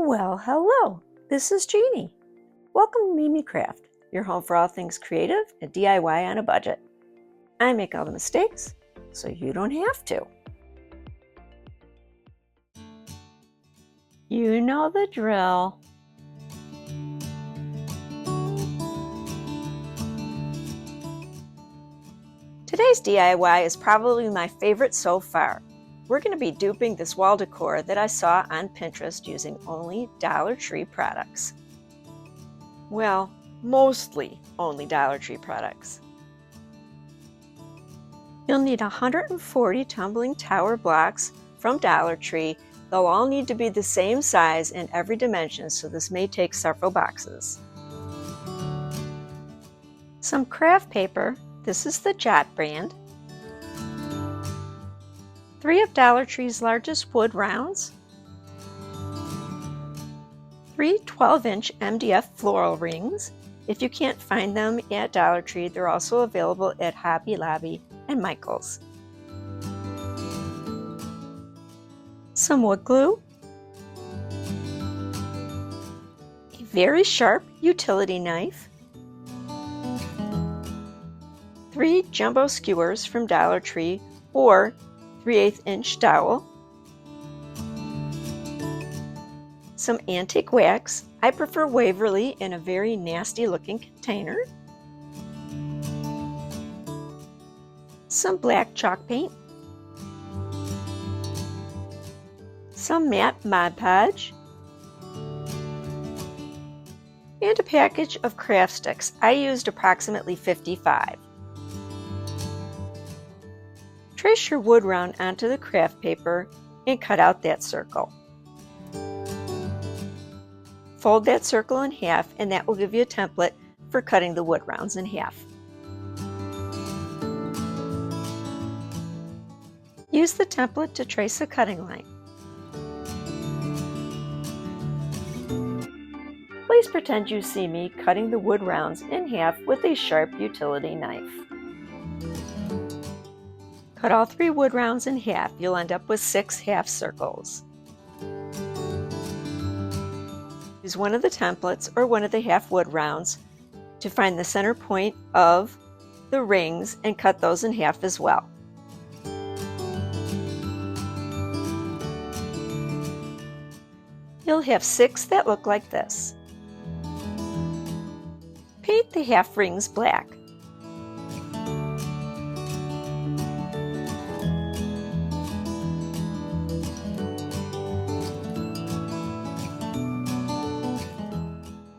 Well, hello, this is Jeannie. Welcome to Mimi Craft, your home for all things creative and DIY on a budget. I make all the mistakes, so you don't have to. You know the drill. Today's DIY is probably my favorite so far. We're going to be duping this wall decor that I saw on Pinterest using only Dollar Tree products. Well, mostly only Dollar Tree products. You'll need 140 tumbling tower blocks from Dollar Tree. They'll all need to be the same size in every dimension, so this may take several boxes. Some craft paper. This is the Jot brand. 3 of Dollar Tree's largest wood rounds. 3 12-inch MDF floral rings. If you can't find them at Dollar Tree, they're also available at Hobby Lobby and Michael's. Some wood glue. A very sharp utility knife. 3 jumbo skewers from Dollar Tree or 3/8-inch dowel. Some antique wax. I prefer Waverly in a very nasty looking container. Some black chalk paint. Some matte Mod Podge. And a package of craft sticks. I used approximately 55. Trace your wood round onto the craft paper and cut out that circle. Fold that circle in half, and that will give you a template for cutting the wood rounds in half. Use the template to trace a cutting line. Please pretend you see me cutting the wood rounds in half with a sharp utility knife. Cut all 3 wood rounds in half. You'll end up with 6 half circles. Use one of the templates or one of the half wood rounds to find the center point of the rings and cut those in half as well. You'll have 6 that look like this. Paint the half rings black.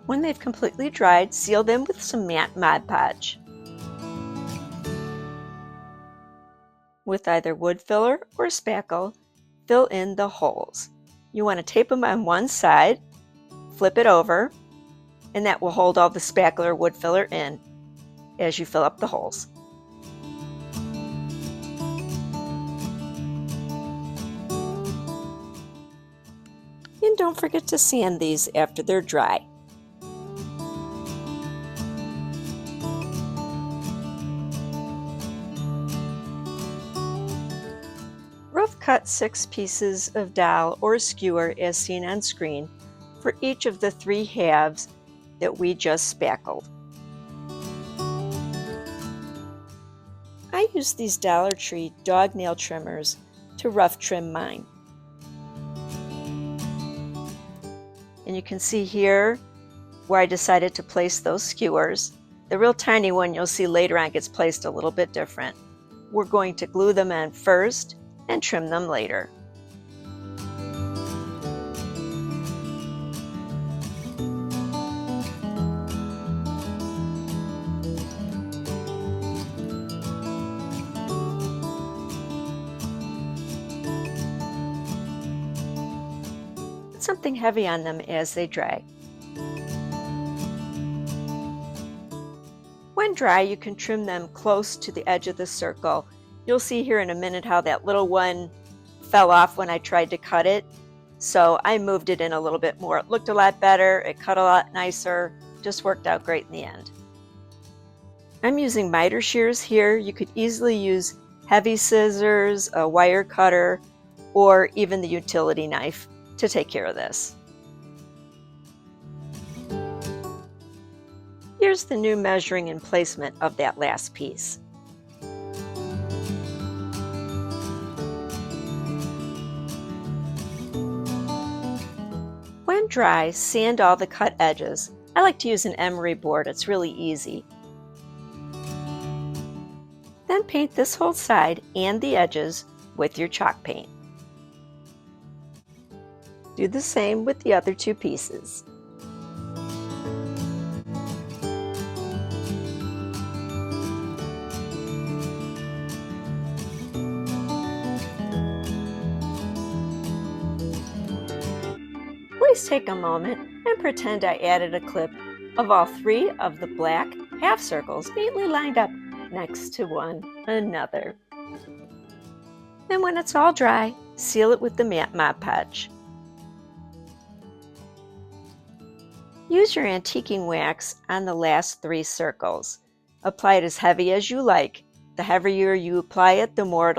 When they've completely dried, seal them with some matte Mod Podge. With either wood filler or spackle, fill in the holes. You want to tape them on one side, flip it over, and that will hold all the spackle or wood filler in as you fill up the holes. And don't forget to sand these after they're dry. Rough cut 6 pieces of dowel or skewer as seen on screen for each of the 3 halves that we just spackled. I use these Dollar Tree dog nail trimmers to rough trim mine. And you can see here where I decided to place those skewers. The real tiny one you'll see later on gets placed a little bit different. We're going to glue them on first and trim them later. Put something heavy on them as they dry. When dry, you can trim them close to the edge of the circle. You'll see here in a minute how that little one fell off when I tried to cut it. So I moved it in a little bit more. It looked a lot better, it cut a lot nicer, just worked out great in the end. I'm using miter shears here. You could easily use heavy scissors, a wire cutter, or even the utility knife to take care of this. here's the new measuring and placement of that last piece. When dry, sand all the cut edges. I like to use an emery board, it's really easy. Then paint this whole side and the edges with your chalk paint. Do the same with the other two pieces. Please take a moment and pretend I added a clip of all three of the black half circles neatly lined up next to one another. Then when it's all dry, seal it with the matte Mod Podge. Use your antiquing wax on the last three circles. Apply it as heavy as you like. The heavier you apply it, the more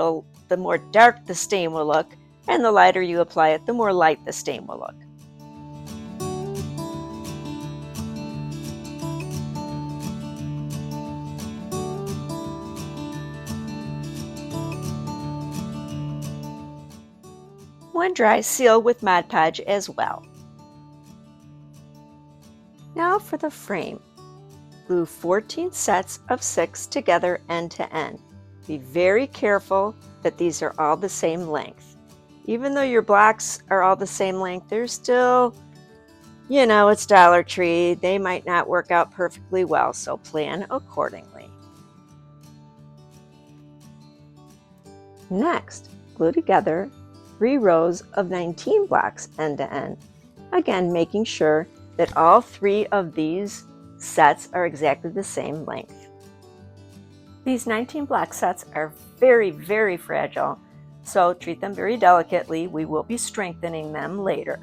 dark the stain will look, and the lighter you apply it, the more light the stain will look. When dry, seal with Mod Podge as well. Now for the frame. Glue 14 sets of 6 together end to end. Be very careful that these are all the same length. Even though your blocks are all the same length, they're still, it's Dollar Tree. They might not work out perfectly well, so plan accordingly. Next, glue together 3 rows of 19 blocks end to end. Again, making sure that all 3 of these sets are exactly the same length. These 19 block sets are very, very fragile, so treat them very delicately. We will be strengthening them later.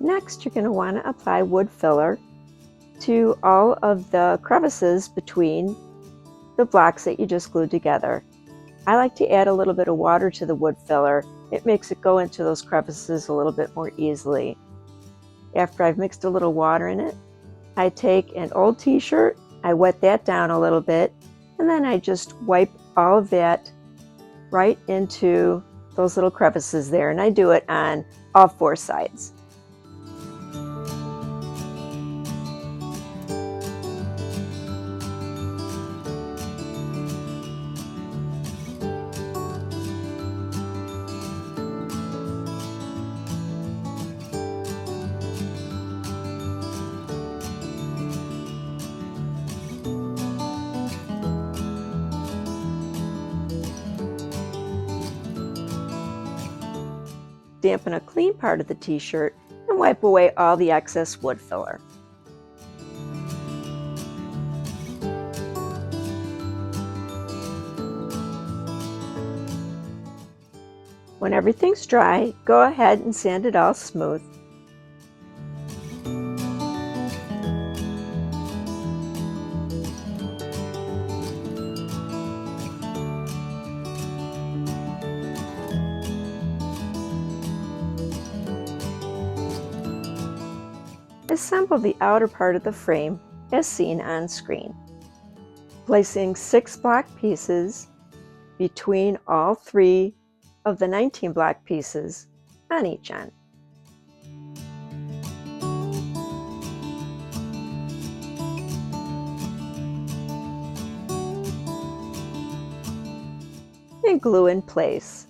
Next, you're going to want to apply wood filler to all of the crevices between the blocks that you just glued together. I like to add a little bit of water to the wood filler. It makes it go into those crevices a little bit more easily. After I've mixed a little water in it, I take an old t-shirt, I wet that down a little bit, and then I just wipe all of that right into those little crevices there, and I do it on all 4 sides. Dampen a clean part of the t-shirt and wipe away all the excess wood filler. When everything's dry, go ahead and sand it all smooth. Assemble the outer part of the frame as seen on screen, placing 6 block pieces between all 3 of the 19 block pieces on each end. And glue in place.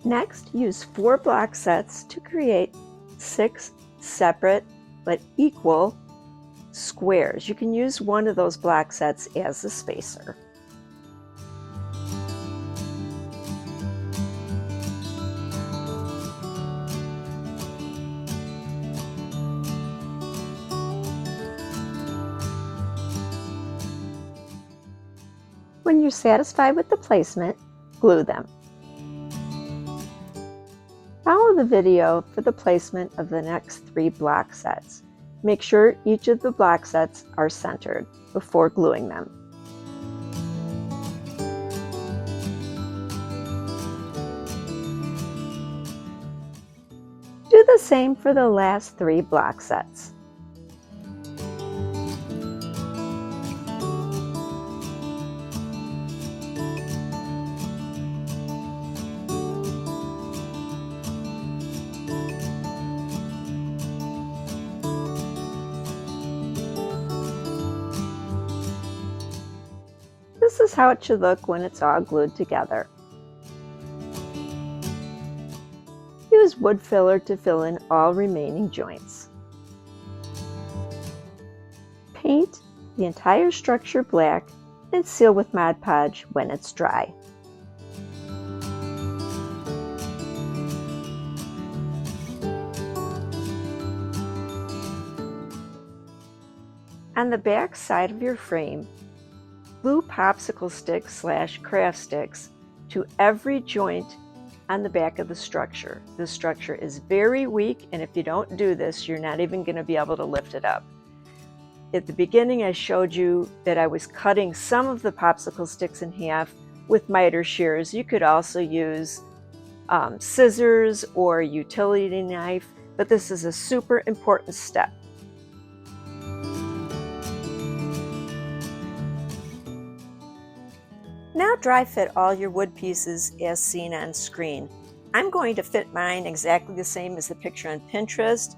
Next, use 4 block sets to create 6 separate but equal squares. You can use one of those block sets as a spacer. When you're satisfied with the placement, glue them. Follow the video for the placement of the next 3 block sets. Make sure each of the block sets are centered before gluing them. Do the same for the last 3 block sets. This is how it should look when it's all glued together. Use wood filler to fill in all remaining joints. Paint the entire structure black and seal with Mod Podge when it's dry. On the back side of your frame, glue popsicle sticks / craft sticks to every joint on the back of the structure. The structure is very weak, and if you don't do this, you're not even going to be able to lift it up. At the beginning, I showed you that I was cutting some of the popsicle sticks in half with miter shears. You could also use scissors or a utility knife, but this is a super important step. Now dry fit all your wood pieces as seen on screen. I'm going to fit mine exactly the same as the picture on Pinterest.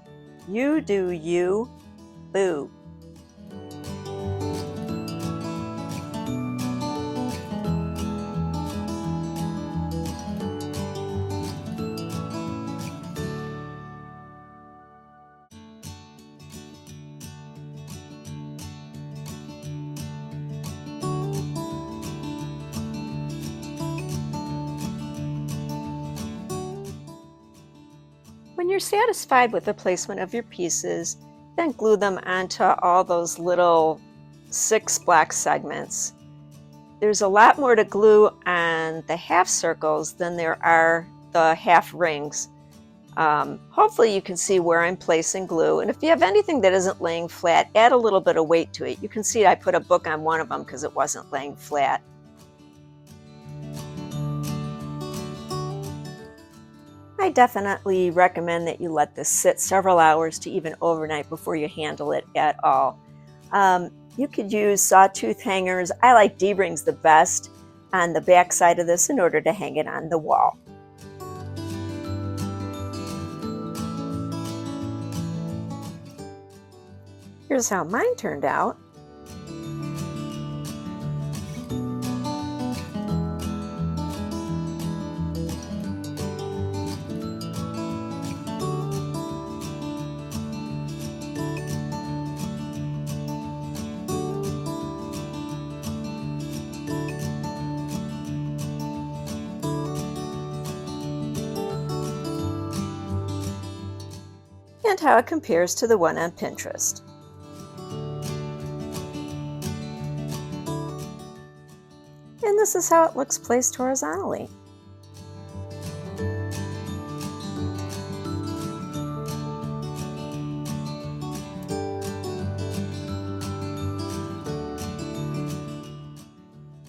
You do you, boo. When you're satisfied with the placement of your pieces, then glue them onto all those little 6 block segments. There's a lot more to glue on the half circles than there are the half rings. Hopefully you can see where I'm placing glue, and if you have anything that isn't laying flat, add a little bit of weight to it. You can see I put a book on one of them because it wasn't laying flat. I definitely recommend that you let this sit several hours to even overnight before you handle it at all. You could use sawtooth hangers. I like D-rings the best on the back side of this in order to hang it on the wall. Here's how mine turned out. And how it compares to the one on Pinterest. And this is how it looks placed horizontally.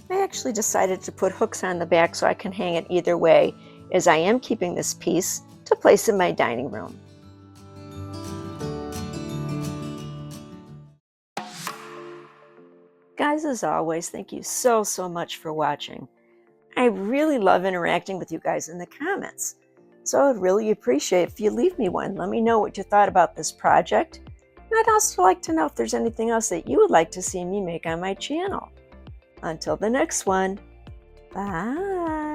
I actually decided to put hooks on the back so I can hang it either way, as I am keeping this piece to place in my dining room. Guys, as always, thank you so much for watching. I really love interacting with you guys in the comments, so I'd really appreciate if you leave me one. Let me know what you thought about this project, and I'd also like to know if there's anything else that you would like to see me make on my channel. Until the next one, bye!